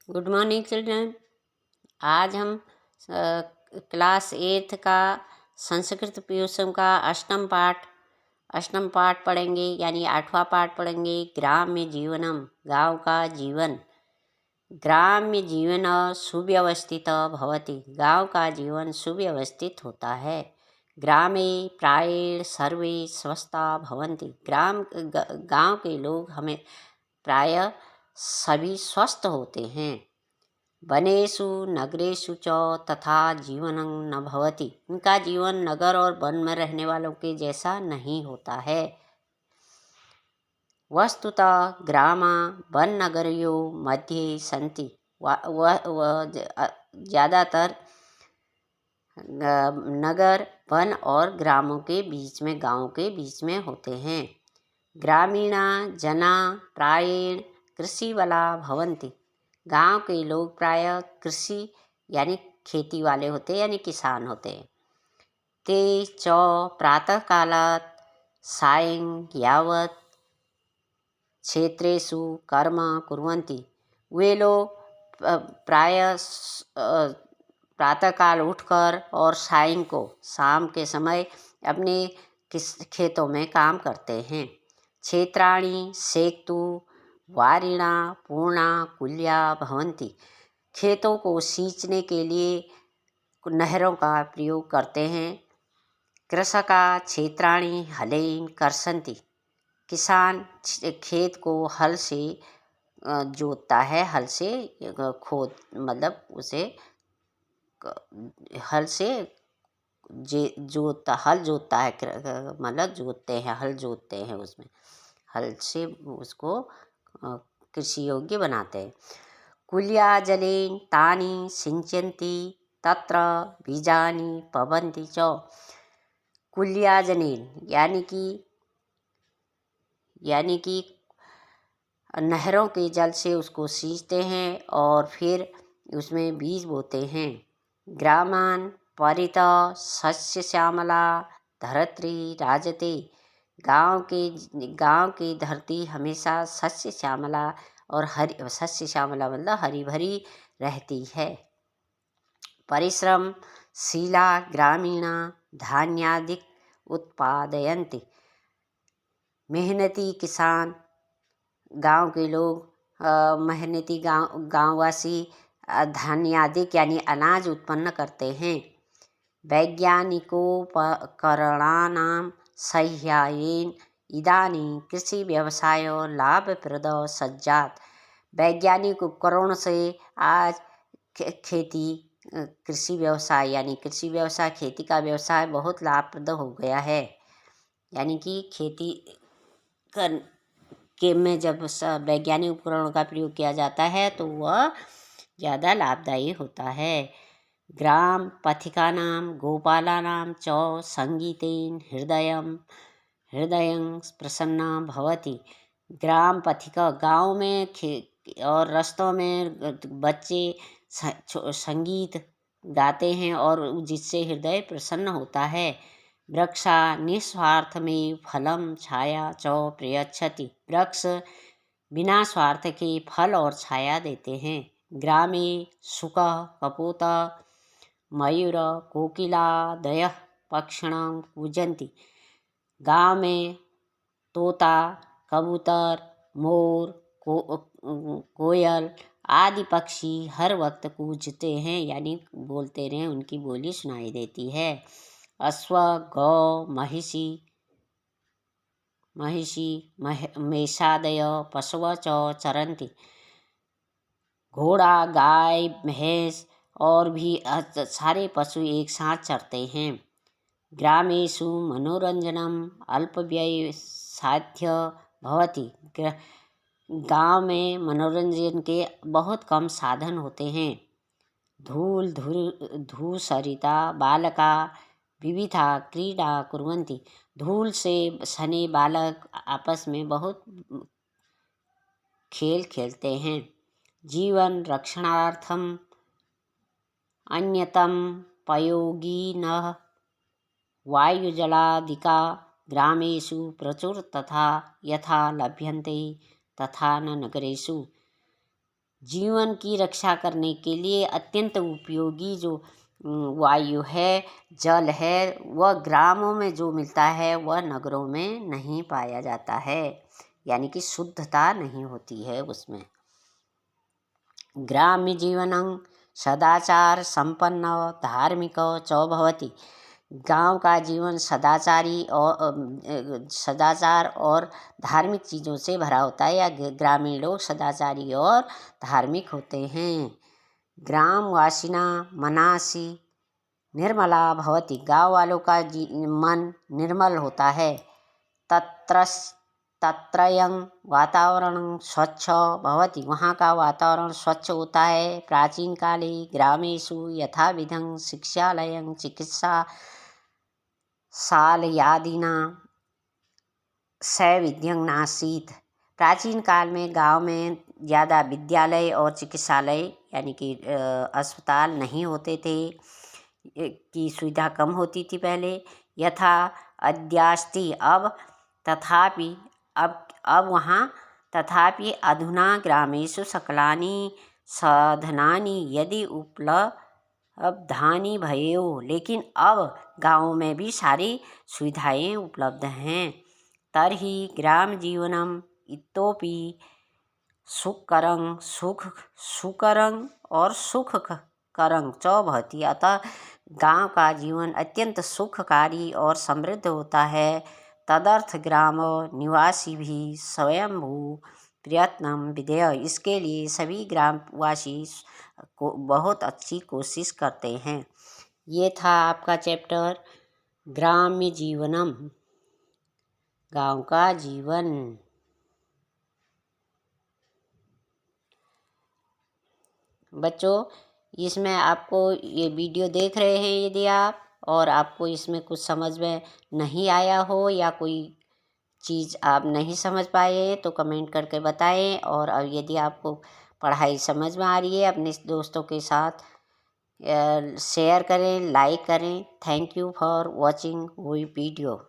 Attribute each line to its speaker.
Speaker 1: Good morning children. आज हम class 8 का संस्कृत पीयूषम का अष्टम पाठ पढ़ेंगे, यानी 8वां पाठ पढ़ेंगे। ग्राम्य जीवनम, गांव का जीवन। ग्राम्य जीवन सुव्यवस्थित भवति, गांव का जीवन सुव्यवस्थित होता है। ग्रामे प्रायेण सर्वे स्वस्था भवन्ति, गांव के लोग हमें प्रायः सभी स्वस्थ होते हैं। वनेषु नगरेषु च तथा जीवनं न भवति, इनका जीवन नगर और वन में रहने वालों के जैसा नहीं होता है। वस्तुतः ग्रामा वन नगरियों मध्ये सन्ति, ज़्यादातर नगर वन और ग्रामों के बीच में, गाँव के बीच में होते हैं। ग्रामीणा जना प्रायेण कृषि वाला भवन्ति, गांव के लोग प्रायः कृषि यानी खेती वाले होते हैं, यानी किसान होते हैं। ते च प्रातः कालात् सायं यावत् क्षेत्रेषु कर्म कुर्वन्ति, वे लोग प्रायः प्रातःकाल उठकर और सायं को, शाम के समय अपने खेतों में काम करते हैं। क्षेत्राणि सेक्तु वारिणा पूर्णा कुल्या भवन्ति, खेतों को सींचने के लिए नहरों का प्रयोग करते हैं। कृषका क्षेत्राणि हलेन कर्षन्ति, किसान खेत को हल से जोतता है, हल से खोद मतलब उसे हल से हल जोतता है, मतलब जोतते हैं, हल जोतते हैं, उसमें हल से उसको कृषि योग्य बनाते हैं। कुल्या जलेन तानि सिंचन्ति तत्र बीजानि पवन्ति च, कुल्या जलेन यानी कि नहरों के जल से उसको सींचते हैं और फिर उसमें बीज बोते हैं। ग्रामान परितः सस्य श्यामला धरत्री राजते, गांव की धरती हमेशा सस्य श्यामला और सस्य श्यामला मतलब हरी भरी रहती है। परिश्रम शीला ग्रामीणा धान्यादिक उत्पादयन्ति, मेहनती किसान, गांव के लोग मेहनती गांववासी धान्यादिक यानी अनाज उत्पन्न करते हैं। वैज्ञानिकोपकरणानां सहाय्येन इदानीं कृषि व्यवसाय लाभप्रद सज्जात, वैज्ञानिक उपकरणों से आज कृषि व्यवसाय खेती का व्यवसाय बहुत लाभप्रद हो गया है। यानी कि खेती में जब वैज्ञानिक उपकरणों का प्रयोग किया जाता है तो वह ज़्यादा लाभदायी होता है। ग्राम पथिकानां गोपालानां च संगीतेन हृदयं प्रसन्ना भवति, ग्राम पथिका गाँव में और रास्तों में बच्चे संगीत गाते हैं और जिससे हृदय प्रसन्न होता है। वृक्षा निस्वार्थ में फलम छाया च प्रयच्छति, वृक्ष बिना स्वार्थ के फल और छाया देते हैं। ग्रामे शुकः कपोतः मयूर कोकिलादयः पक्षिणं पूजन्ति, गाँव में तोता कबूतर मोर कोयल आदि पक्षी हर वक्त कूजते हैं, यानी बोलते रहें, उनकी बोली सुनाई देती है। अश्व गौ महिषी मेषादय पशव च चरन्ति, घोड़ा गाय भैंस और भी सारे पशु एक साथ चरते हैं। ग्रामेषु मनोरंजनम अल्पव्यय साध्य भवति, गाँव में मनोरंजन के बहुत कम साधन होते हैं। धूसरिता बालका विविधा क्रीडा कुर्वन्ति, धूल से सने बालक आपस में बहुत खेल खेलते हैं। जीवन रक्षणार्थम अन्यतम पयोगिनः वायुजलादिका ग्रामेषु प्रचुर तथा यथा लभ्यन्ते तथा न नगरेषु, जीवन की रक्षा करने के लिए अत्यंत उपयोगी जो वायु है, जल है, वह ग्रामों में जो मिलता है वह नगरों में नहीं पाया जाता है, यानी कि शुद्धता नहीं होती है उसमें। ग्राम्य जीवनं सदाचार संपन्न धार्मिक च भवति। गांव का जीवन सदाचार और धार्मिक चीज़ों से भरा होता है, या ग्रामीण लोग सदाचारी और धार्मिक होते हैं। ग्रामवासिना मनासी निर्मला भवति। गाँव वालों का मन निर्मल होता है। तत्रयं वातावरण स्वच्छ भवति। वहाँ का वातावरण स्वच्छ होता है। प्राचीन काले ग्रामेषु यथाविधं शिक्षालयं चिकित्सा शालयादिना सैविध्यं नासीत्। प्राचीन काल में गांव में ज़्यादा विद्यालय और चिकित्सालय यानी कि अस्पताल नहीं होते थे, की सुविधा कम होती थी पहले। यथा अद्यास्ति अब वहाँ तथापि अधुना ग्रामेषु सकलानि साधनानि यदि उपलब्धानि भयेयुः। लेकिन अब गाँवों में भी सारी सुविधाएं उपलब्ध हैं। तर्हि ग्राम जीवनम इतोपि सुकरं और सुखकरं च भवति। अतः गांव का जीवन अत्यंत सुखकारी और समृद्ध होता है। तदर्थ ग्राम निवासी भी स्वयंभू प्रयत्नम विधेय। इसके लिए सभी ग्रामवासी को बहुत अच्छी कोशिश करते हैं। ये था आपका चैप्टर ग्राम्य जीवनम, गांव का जीवन। बच्चों, इसमें आपको ये वीडियो देख रहे हैं यदि आप, और आपको इसमें कुछ समझ में नहीं आया हो या कोई चीज़ आप नहीं समझ पाए तो कमेंट करके बताएं। और यदि आपको पढ़ाई समझ में आ रही है अपने दोस्तों के साथ शेयर करें, लाइक करें। Thank you for watching the video.